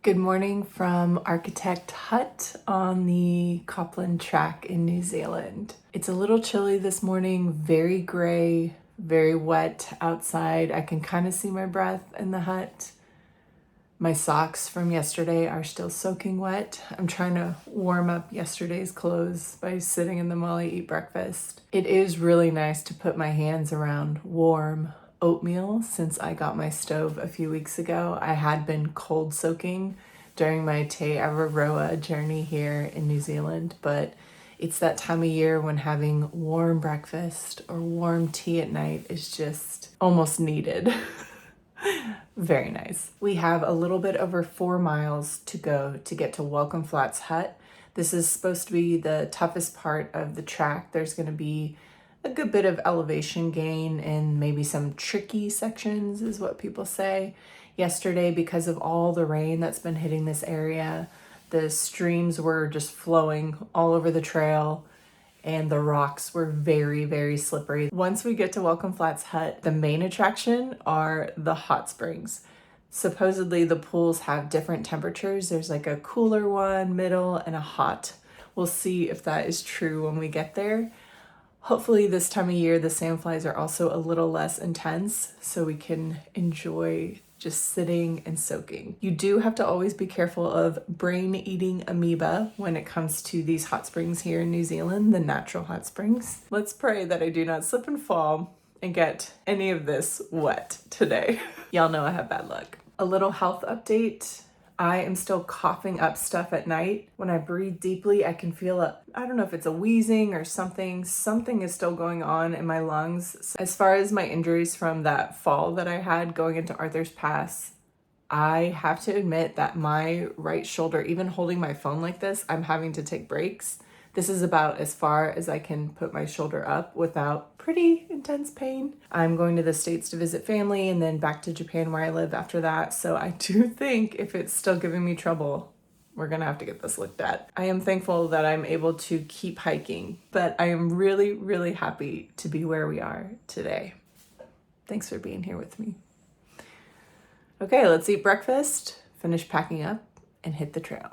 Good morning from Architect Hut on the Copland track in New Zealand. It's a little chilly this morning, very gray, very wet outside. I can kind of see my breath in the hut. My socks from yesterday are still soaking wet. I'm trying to warm up yesterday's clothes by sitting in them while I eat breakfast. It is really nice to put my hands around warm oatmeal since I got my stove a few weeks ago. I had been cold soaking during my Te Awaroa journey here in New Zealand, but it's that time of year when having warm breakfast or warm tea at night is just almost needed. Very nice. We have a little bit over 4 miles to go to get to Welcome Flats Hut. This is supposed to be the toughest part of the track. There's going to be a good bit of elevation gain and maybe some tricky sections is what people say. Yesterday, because of all the rain that's been hitting this area, the streams were just flowing all over the trail and the rocks were very, very slippery. Once we get to Welcome Flats Hut, the main attraction are the hot springs. Supposedly the pools have different temperatures. There's like a cooler one, middle, and a hot. We'll see if that is true when we get there. Hopefully this time of year, the sandflies are also a little less intense so we can enjoy just sitting and soaking. You do have to always be careful of brain-eating amoeba when it comes to these hot springs here in New Zealand, the natural hot springs. Let's pray that I do not slip and fall and get any of this wet today. Y'all know I have bad luck. A little health update. I am still coughing up stuff at night. When I breathe deeply, I can feel I don't know if it's a wheezing or something. Something is still going on in my lungs. As far as my injuries from that fall that I had going into Arthur's Pass, I have to admit that my right shoulder, even holding my phone like this, I'm having to take breaks. This is about as far as I can put my shoulder up without pretty intense pain. I'm going to the States to visit family and then back to Japan where I live after that. So I do think if it's still giving me trouble, we're gonna have to get this looked at. I am thankful that I'm able to keep hiking, but I am really, really happy to be where we are today. Thanks for being here with me. Okay, let's eat breakfast, finish packing up, and hit the trail.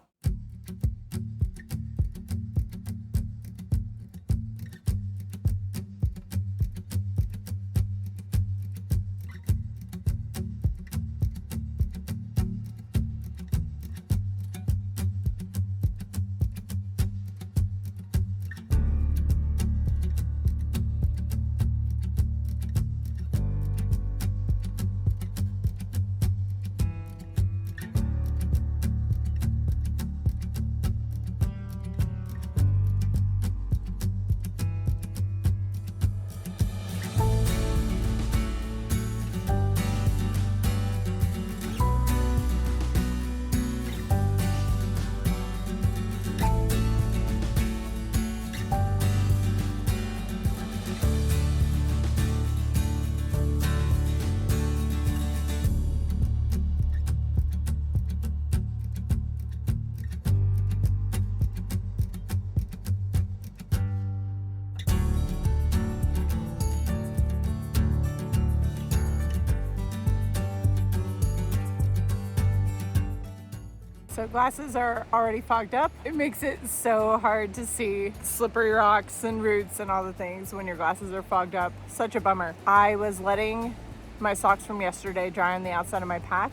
So glasses are already fogged up. It makes it so hard to see slippery rocks and roots and all the things when your glasses are fogged up. Such a bummer. I was letting my socks from yesterday dry on the outside of my pack.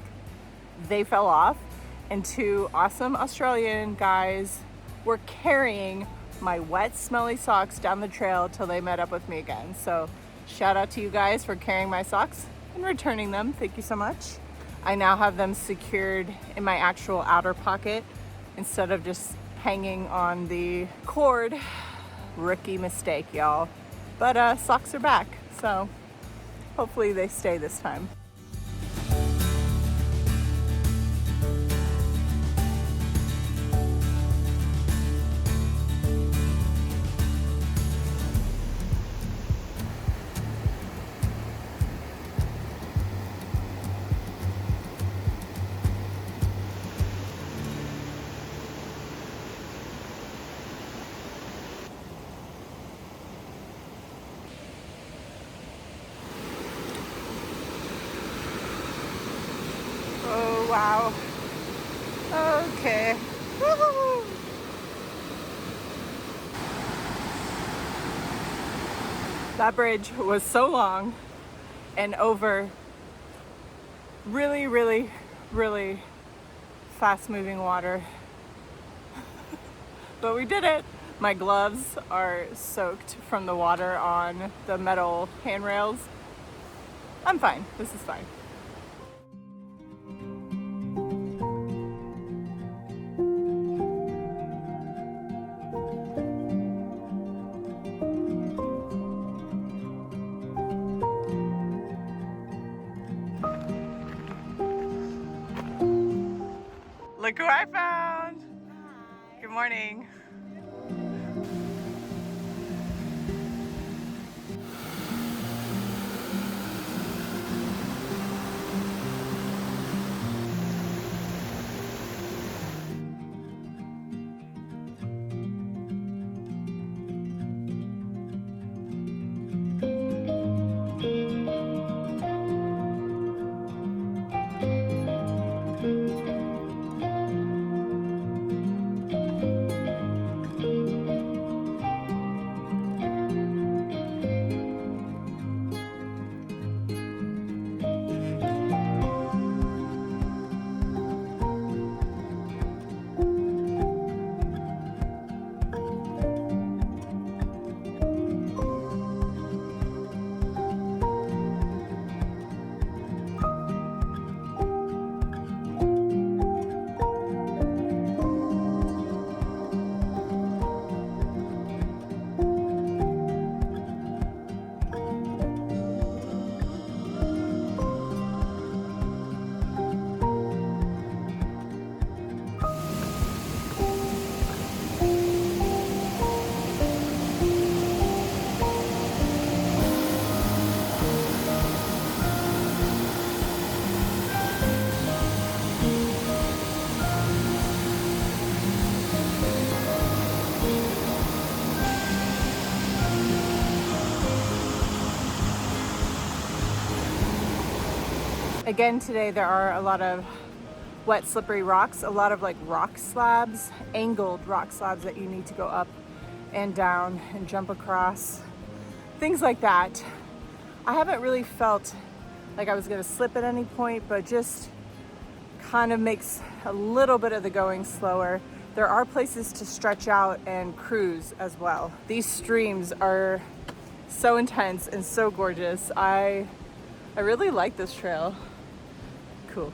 They fell off and 2 awesome Australian guys were carrying my wet, smelly socks down the trail till they met up with me again. So shout out to you guys for carrying my socks and returning them. Thank you so much. I now have them secured in my actual outer pocket instead of just hanging on the cord. Rookie mistake, y'all. But socks are back, so hopefully they stay this time. Wow. Okay. Woo-hoo. That bridge was so long and over really, really, really fast moving water. But we did it. My gloves are soaked from the water on the metal handrails. I'm fine. This is fine. Look who I found. Hi. Good morning. Again, today there are a lot of wet, slippery rocks, a lot of like rock slabs, angled rock slabs that you need to go up and down and jump across, things like that. I haven't really felt like I was gonna slip at any point, but just kind of makes a little bit of the going slower. There are places to stretch out and cruise as well. These streams are so intense and so gorgeous. I really like this trail. Cool.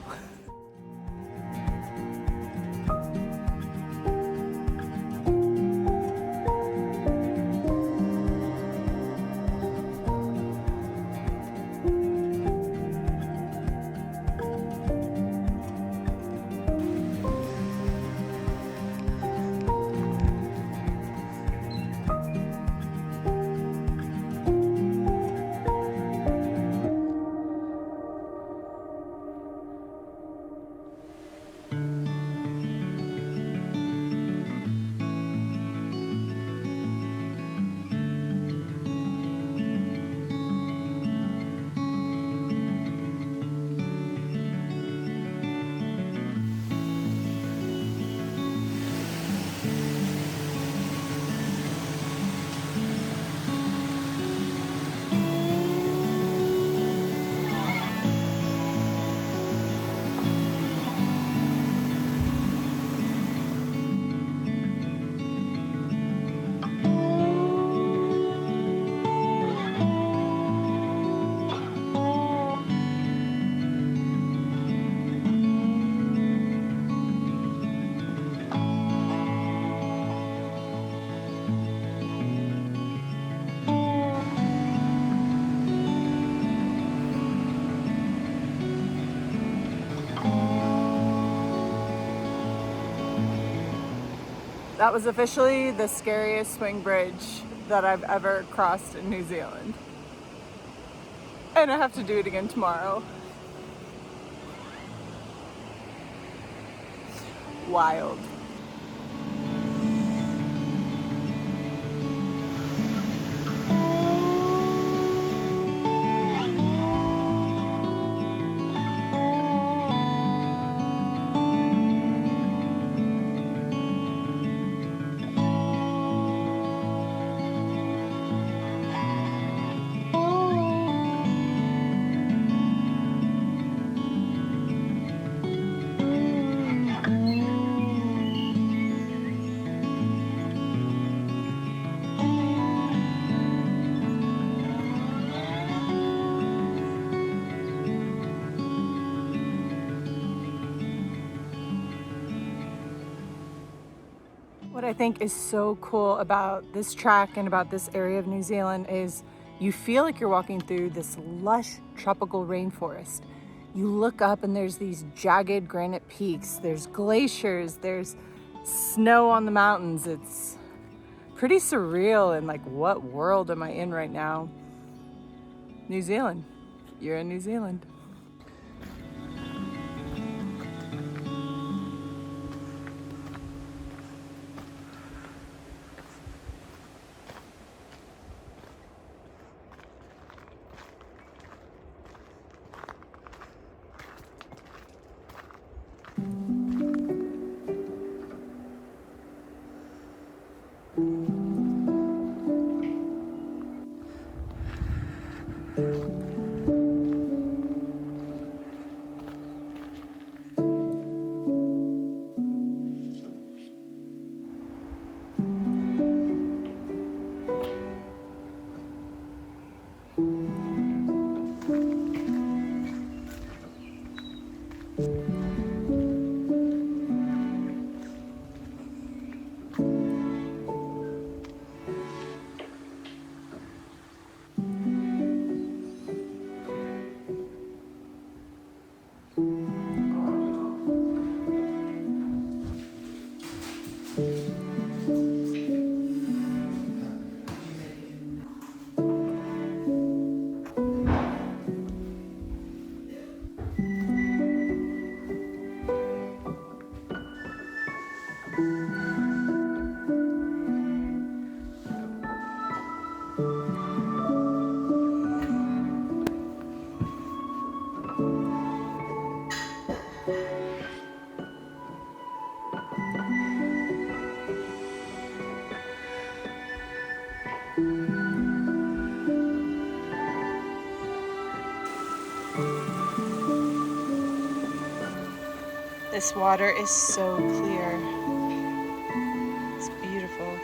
That was officially the scariest swing bridge that I've ever crossed in New Zealand. And I have to do it again tomorrow. Wild. What I think is so cool about this track and about this area of New Zealand is you feel like you're walking through this lush tropical rainforest. You look up and there's these jagged granite peaks, there's glaciers, there's snow on the mountains. It's pretty surreal and like, what world am I in right now? New Zealand. You're in New Zealand. This water is so clear. It's beautiful.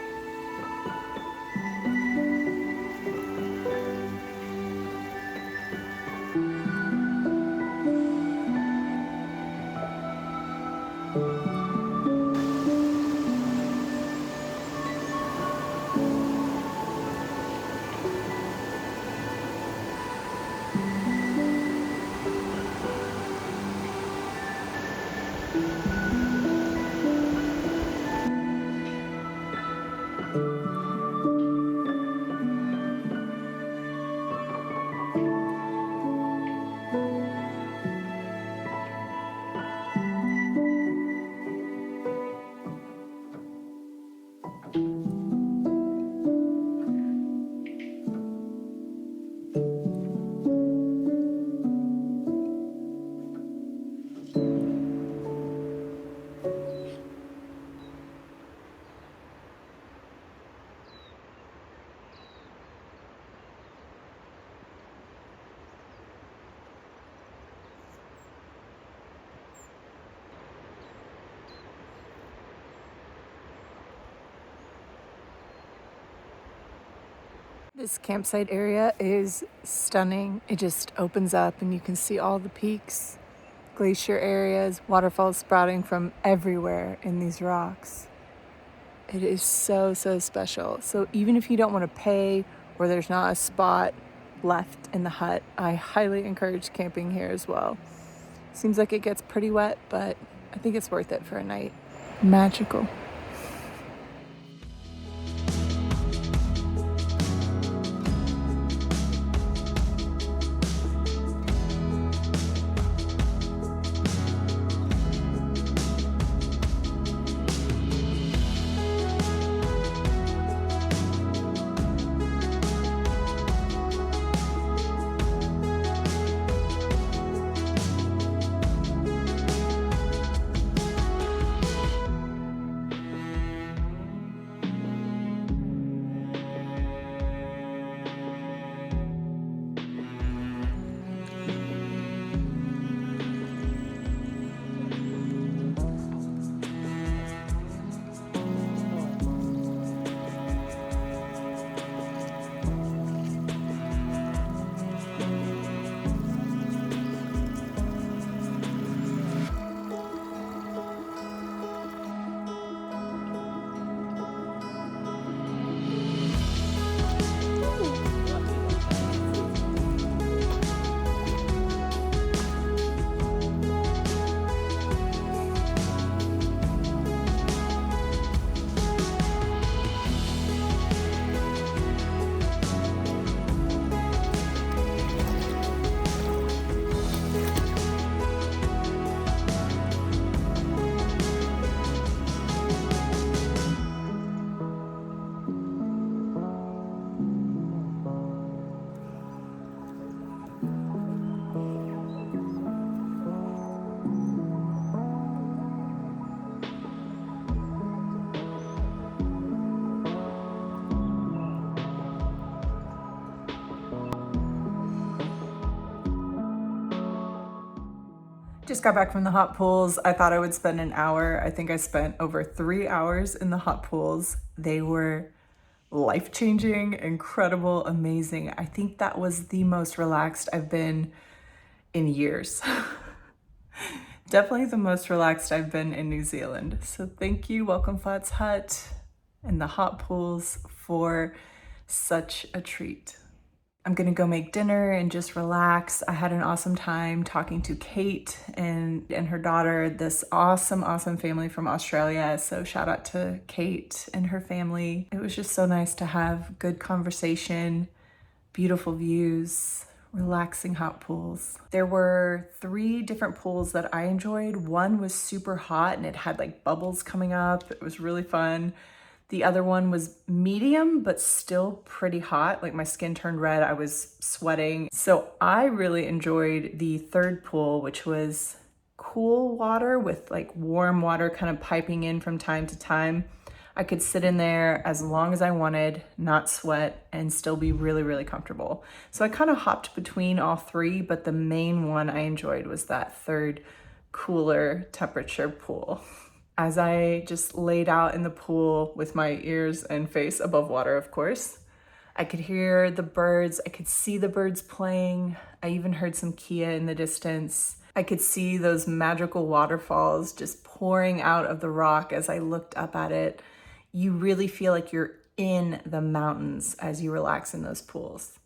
This campsite area is stunning. It just opens up and you can see all the peaks, glacier areas, waterfalls sprouting from everywhere in these rocks. It is so, so special. So even if you don't want to pay or there's not a spot left in the hut, I highly encourage camping here as well. Seems like it gets pretty wet, but I think it's worth it for a night. Magical. Just got back from the hot pools. I thought I would spend an hour. I think I spent over 3 hours in the hot pools. They were life-changing, incredible, amazing. I think that was the most relaxed I've been in years. Definitely the most relaxed I've been in New Zealand. So thank you, Welcome Flats Hut and the hot pools for such a treat. I'm gonna go make dinner and just relax. I had an awesome time talking to Kate and her daughter, this awesome family from Australia. So shout out to Kate and her family. It was just so nice to have good conversation, beautiful views, relaxing hot pools. There were 3 different pools that I enjoyed. One was super hot and it had like bubbles coming up. It was really fun. The other one was medium, but still pretty hot. Like my skin turned red, I was sweating. So I really enjoyed the 3rd pool, which was cool water with like warm water kind of piping in from time to time. I could sit in there as long as I wanted, not sweat, and still be really comfortable. So I kind of hopped between all 3, but the main one I enjoyed was that 3rd cooler temperature pool. As I just laid out in the pool with my ears and face above water, of course, I could hear the birds. I could see the birds playing. I even heard some kia in the distance. I could see those magical waterfalls just pouring out of the rock as I looked up at it. You really feel like you're in the mountains as you relax in those pools.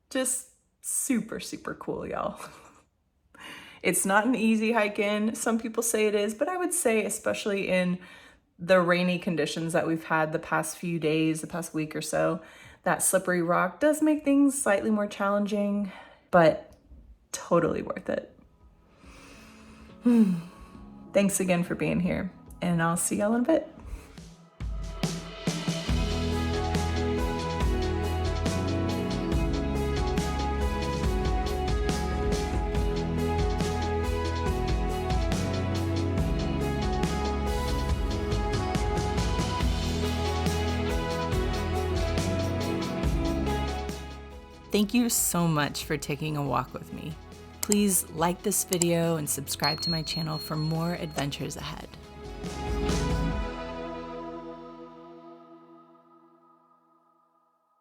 Just super cool, y'all. It's not an easy hike in. Some people say it is, but I would say, especially in the rainy conditions that we've had the past few days, the past week or so, that slippery rock does make things slightly more challenging, but totally worth it. Thanks again for being here, and I'll see y'all in a bit. Thank you so much for taking a walk with me. Please like this video and subscribe to my channel for more adventures ahead.